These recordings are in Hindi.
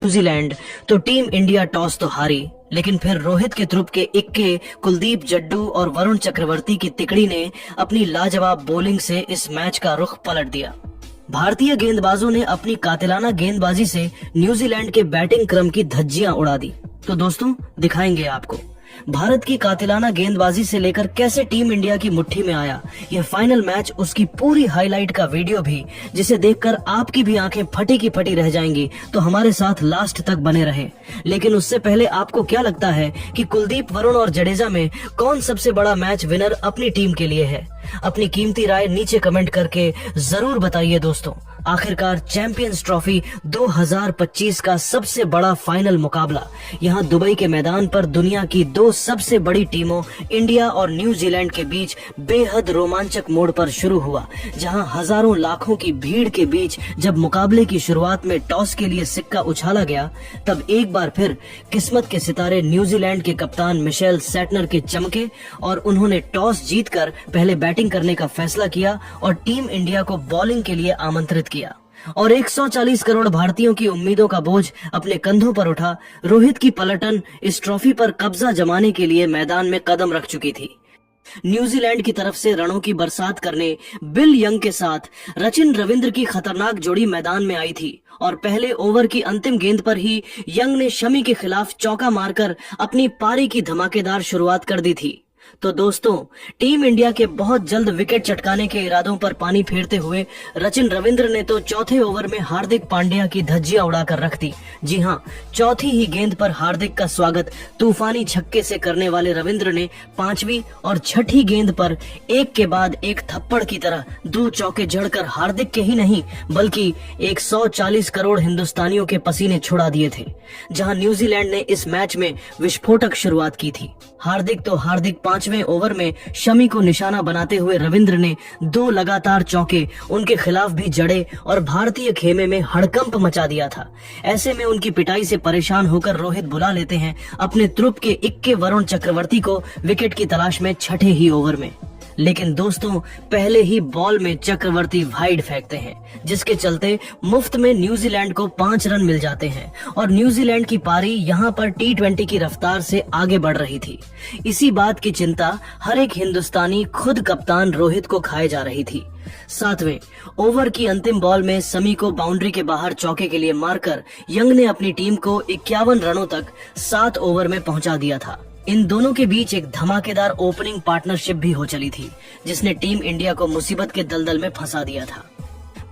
न्यूजीलैंड तो टीम इंडिया टॉस तो हारी, लेकिन फिर रोहित के ध्रुव के इक्के, कुलदीप जड्डू और वरुण चक्रवर्ती की तिकड़ी ने अपनी लाजवाब बॉलिंग से इस मैच का रुख पलट दिया। भारतीय गेंदबाजों ने अपनी कातिलाना गेंदबाजी से न्यूजीलैंड के बैटिंग क्रम की धज्जियां उड़ा दी। तो दोस्तों दिखाएंगे आपको भारत की कातिलाना गेंदबाजी से लेकर कैसे टीम इंडिया की मुट्ठी में आया यह फाइनल मैच, उसकी पूरी हाईलाइट का वीडियो भी, जिसे देखकर आपकी भी आंखें फटी की फटी रह जाएंगी। तो हमारे साथ लास्ट तक बने रहे। लेकिन उससे पहले आपको क्या लगता है कि कुलदीप, वरुण और जडेजा में कौन सबसे बड़ा मैच विनर अपनी टीम के लिए है? अपनी कीमती राय नीचे कमेंट करके जरूर बताइए दोस्तों। आखिरकार चैंपियंस ट्रॉफी 2025 का सबसे बड़ा फाइनल मुकाबला यहां दुबई के मैदान पर दुनिया की दो सबसे बड़ी टीमों इंडिया और न्यूजीलैंड के बीच बेहद रोमांचक मोड़ पर शुरू हुआ, जहां हजारों लाखों की भीड़ के बीच जब मुकाबले की शुरुआत में टॉस के लिए सिक्का उछाला गया, तब एक बार फिर किस्मत के सितारे न्यूजीलैंड के कप्तान मिशेल सेटनर के चमके और उन्होंने टॉस जीतकर पहले बैटिंग करने का फैसला किया और टीम इंडिया को बॉलिंग के लिए आमंत्रित किया। और 140 करोड़ भारतीयों की उम्मीदों का बोझ अपने कंधों पर उठा रोहित की पलटन इस ट्रॉफी पर कब्जा जमाने के लिए मैदान में कदम रख चुकी थी। न्यूजीलैंड की तरफ से रणों की बरसात करने बिल यंग के साथ रचिन रविंद्र की खतरनाक जोड़ी मैदान में आई थी और पहले ओवर की अंतिम गेंद पर ही यंग ने शमी के खिलाफ चौका मारकर अपनी पारी की धमाकेदार शुरुआत कर दी थी। तो दोस्तों, टीम इंडिया के बहुत जल्द विकेट चटकाने के इरादों पर पानी फेरते हुए रचिन रविंद्र ने तो चौथे ओवर में हार्दिक पांड्या की धज्जियां उड़ाकर रख दी। जी हां, चौथी ही गेंद पर हार्दिक का स्वागत तूफानी छक्के से करने वाले रविंद्र ने पांचवी और छठी गेंद पर एक के बाद एक थप्पड़ की तरह 2 चौके जड़कर हार्दिक के ही नहीं बल्कि 140 करोड़ हिंदुस्तानियों के पसीने छुड़ा दिए थे। जहां न्यूजीलैंड ने इस मैच में विस्फोटक शुरुआत की थी। हार्दिक 5वें ओवर में शमी को निशाना बनाते हुए रविंद्र ने 2 लगातार चौके उनके खिलाफ भी जड़े और भारतीय खेमे में हड़कंप मचा दिया था। ऐसे में उनकी पिटाई से परेशान होकर रोहित बुला लेते हैं अपने ध्रुव के इक्के वरुण चक्रवर्ती को विकेट की तलाश में छठे ही ओवर में। लेकिन दोस्तों, पहले ही बॉल में चक्रवर्ती वाइड फेंकते हैं, जिसके चलते मुफ्त में न्यूजीलैंड को 5 रन मिल जाते हैं और न्यूजीलैंड की पारी यहां पर T20 की रफ्तार से आगे बढ़ रही थी। इसी बात की चिंता हर एक हिंदुस्तानी, खुद कप्तान रोहित को खाए जा रही थी। 7वें ओवर की अंतिम बॉल में समी को बाउंड्री के बाहर चौके के लिए मारकर यंग ने अपनी टीम को 51 रनों तक 7 ओवर में पहुंचा दिया था। इन दोनों के बीच एक धमाकेदार ओपनिंग पार्टनरशिप भी हो चली थी, जिसने टीम इंडिया को मुसीबत के दलदल में फंसा दिया था।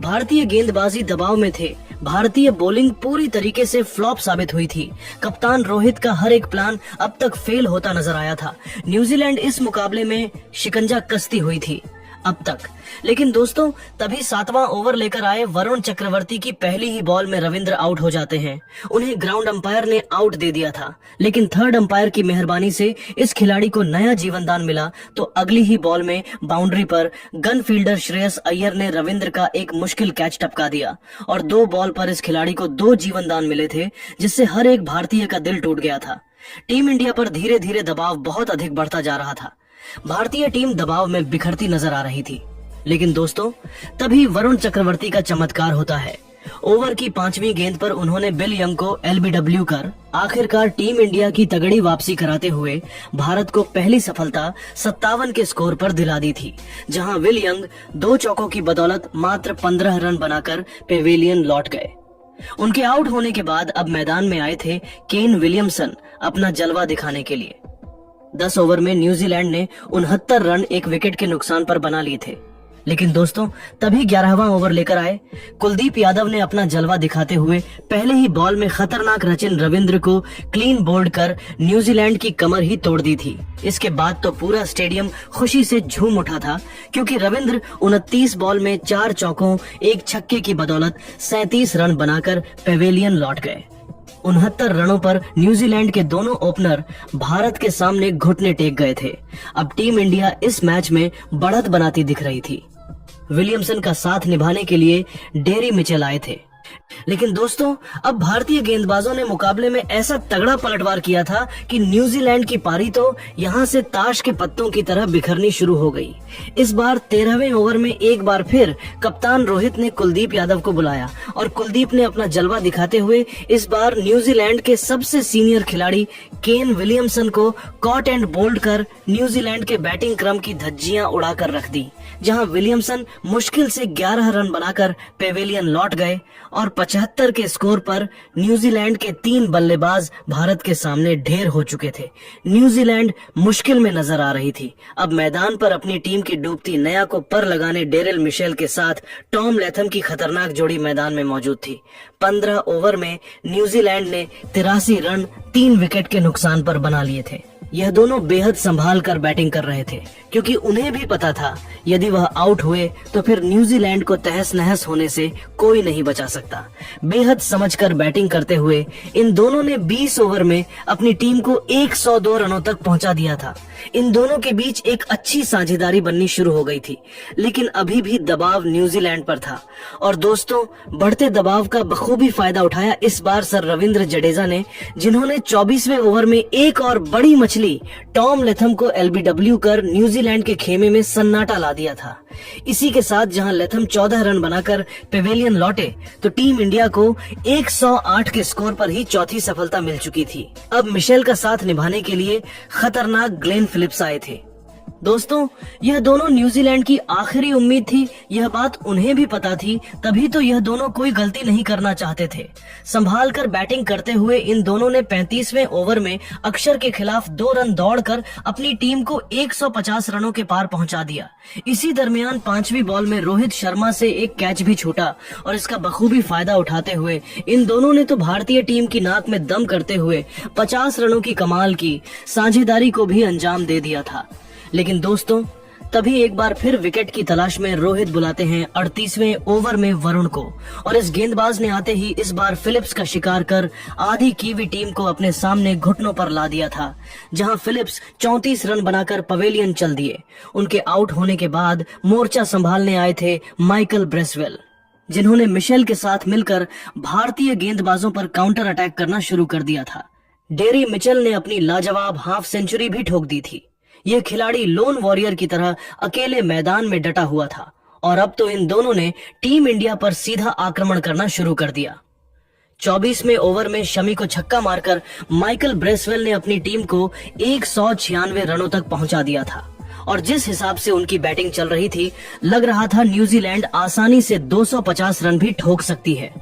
भारतीय गेंदबाजी दबाव में थे, भारतीय बॉलिंग पूरी तरीके से फ्लॉप साबित हुई थी। कप्तान रोहित का हर एक प्लान अब तक फेल होता नजर आया था। न्यूजीलैंड इस मुकाबले में शिकंजा कसती हुई थी अब तक। लेकिन दोस्तों, तभी 7वां ओवर लेकर आए वरुण चक्रवर्ती की पहली ही बॉल में रविंद्र आउट हो जाते हैं। उन्हें ग्राउंड अंपायर ने आउट दे दिया था, लेकिन थर्ड अंपायर की मेहरबानी से इस खिलाड़ी को नया जीवनदान मिला। तो अगली ही बॉल में बाउंड्री पर गन फील्डर श्रेयस अय्यर ने रविंद्र का एक मुश्किल कैच टपका दिया और 2 बॉल पर इस खिलाड़ी को 2 जीवनदान मिले थे, जिससे हर एक भारतीय का दिल टूट गया था। टीम इंडिया पर धीरे धीरे दबाव बहुत अधिक बढ़ता जा रहा था। भारतीय टीम दबाव में बिखरती नजर आ रही थी। लेकिन दोस्तों, तभी वरुण चक्रवर्ती का चमत्कार होता है। ओवर की 5वीं गेंद पर उन्होंने बिल यंग को LBW कर आखिरकार टीम इंडिया की तगड़ी वापसी कराते हुए भारत को पहली सफलता 57 के स्कोर पर दिला दी थी, जहां विल यंग 2 चौकों की बदौलत मात्र 15 रन बनाकर पेवेलियन लौट गए। उनके आउट होने के बाद अब मैदान में आए थे केन विलियमसन अपना जलवा दिखाने के लिए। 10 ओवर में न्यूजीलैंड ने 69 रन एक विकेट के नुकसान पर बना लिए थे। लेकिन दोस्तों, तभी 11वां ओवर लेकर आए कुलदीप यादव ने अपना जलवा दिखाते हुए पहले ही बॉल में खतरनाक रचिन रविंद्र को क्लीन बोल्ड कर न्यूजीलैंड की कमर ही तोड़ दी थी। इसके बाद तो पूरा स्टेडियम खुशी से झूम उठा था, क्योंकि रविंद्र 29 बॉल में 4 चौकों, 1 छक्के की बदौलत 37 रन बनाकर पेवेलियन लौट गए। 69 रनों पर न्यूजीलैंड के दोनों ओपनर भारत के सामने घुटने टेक गए थे। अब टीम इंडिया इस मैच में बढ़त बनाती दिख रही थी। विलियमसन का साथ निभाने के लिए डेरी मिचेल आए थे। लेकिन दोस्तों, अब भारतीय गेंदबाजों ने मुकाबले में ऐसा तगड़ा पलटवार किया था कि न्यूजीलैंड की पारी तो यहां से ताश के पत्तों की तरह बिखरनी शुरू हो गई। इस बार 13वें ओवर में एक बार फिर कप्तान रोहित ने कुलदीप यादव को बुलाया और कुलदीप ने अपना जलवा दिखाते हुए इस बार न्यूजीलैंड के सबसे सीनियर खिलाड़ी केन विलियमसन को कॉट एंड बोल्ड कर न्यूजीलैंड के बैटिंग क्रम की धज्जियां उड़ाकर रख दी, जहां विलियमसन मुश्किल से 11 रन बनाकर पेवेलियन लौट गए और 75 के स्कोर पर न्यूजीलैंड के 3 बल्लेबाज भारत के सामने ढेर हो चुके थे। न्यूजीलैंड मुश्किल में नजर आ रही थी। अब मैदान पर अपनी टीम की डूबती नया को पर लगाने डेरिल मिशेल के साथ टॉम लैथम की खतरनाक जोड़ी मैदान में मौजूद थी। 15 ओवर में न्यूजीलैंड ने 83 रन 3 विकेट के नुकसान पर बना लिए थे। यह दोनों बेहद संभाल कर बैटिंग कर रहे थे, क्योंकि उन्हें भी पता था यदि वह आउट हुए तो फिर न्यूजीलैंड को तहस नहस होने से कोई नहीं बचा सकता। बेहद समझकर बैटिंग करते हुए इन दोनों ने 20 ओवर में अपनी टीम को 102 रनों तक पहुंचा दिया था। इन दोनों के बीच एक अच्छी साझेदारी बननी शुरू हो गई थी, लेकिन अभी भी दबाव न्यूजीलैंड पर था। और दोस्तों, बढ़ते दबाव का बखूबी फायदा उठाया इस बार सर रविंद्र जडेजा ने, जिन्होंने 24वें ओवर में एक और बड़ी मछली टॉम लैथम को एलबीडब्ल्यू कर न्यूजीलैंड के खेमे में सन्नाटा ला दिया था। इसी के साथ जहां लैथम 14 रन बनाकर पेवेलियन लौटे तो टीम इंडिया को 108 के स्कोर पर ही चौथी सफलता मिल चुकी थी। अब मिशेल का साथ निभाने के लिए खतरनाक ग्लेन फिलिप्स आए थे। दोस्तों, यह दोनों न्यूजीलैंड की आखिरी उम्मीद थी, यह बात उन्हें भी पता थी, तभी तो यह दोनों कोई गलती नहीं करना चाहते थे। संभाल कर बैटिंग करते हुए इन दोनों ने 35वें ओवर में अक्षर के खिलाफ 2 रन दौड़कर अपनी टीम को 150 रनों के पार पहुंचा दिया। इसी दरमियान 5वीं बॉल में रोहित शर्मा से एक कैच भी छूटा और इसका बखूबी फायदा उठाते हुए इन दोनों ने तो भारतीय टीम की नाक में दम करते हुए 50 रनों की कमाल की साझेदारी को भी अंजाम दे दिया था। लेकिन दोस्तों, तभी एक बार फिर विकेट की तलाश में रोहित बुलाते हैं 38वें ओवर में वरुण को, और इस गेंदबाज ने आते ही इस बार फिलिप्स का शिकार कर आधी कीवी टीम को अपने सामने घुटनों पर ला दिया था, जहां फिलिप्स 34 रन बनाकर पवेलियन चल दिए। उनके आउट होने के बाद मोर्चा संभालने आए थे माइकल ब्रेसवेल, जिन्होंने मिशेल के साथ मिलकर भारतीय गेंदबाजों पर काउंटर अटैक करना शुरू कर दिया था। डेरी मिचेल ने अपनी लाजवाब हाफ सेंचुरी भी ठोक दी थी। यह खिलाड़ी लोन वॉरियर की तरह अकेले मैदान में डटा हुआ था और अब तो इन दोनों ने टीम इंडिया पर सीधा आक्रमण करना शुरू कर दिया। 24वें ओवर में शमी को छक्का मारकर माइकल ब्रेसवेल ने अपनी टीम को 196 रनों तक पहुंचा दिया था और जिस हिसाब से उनकी बैटिंग चल रही थी, लग रहा था न्यूजीलैंड आसानी से 250 रन भी ठोक सकती है।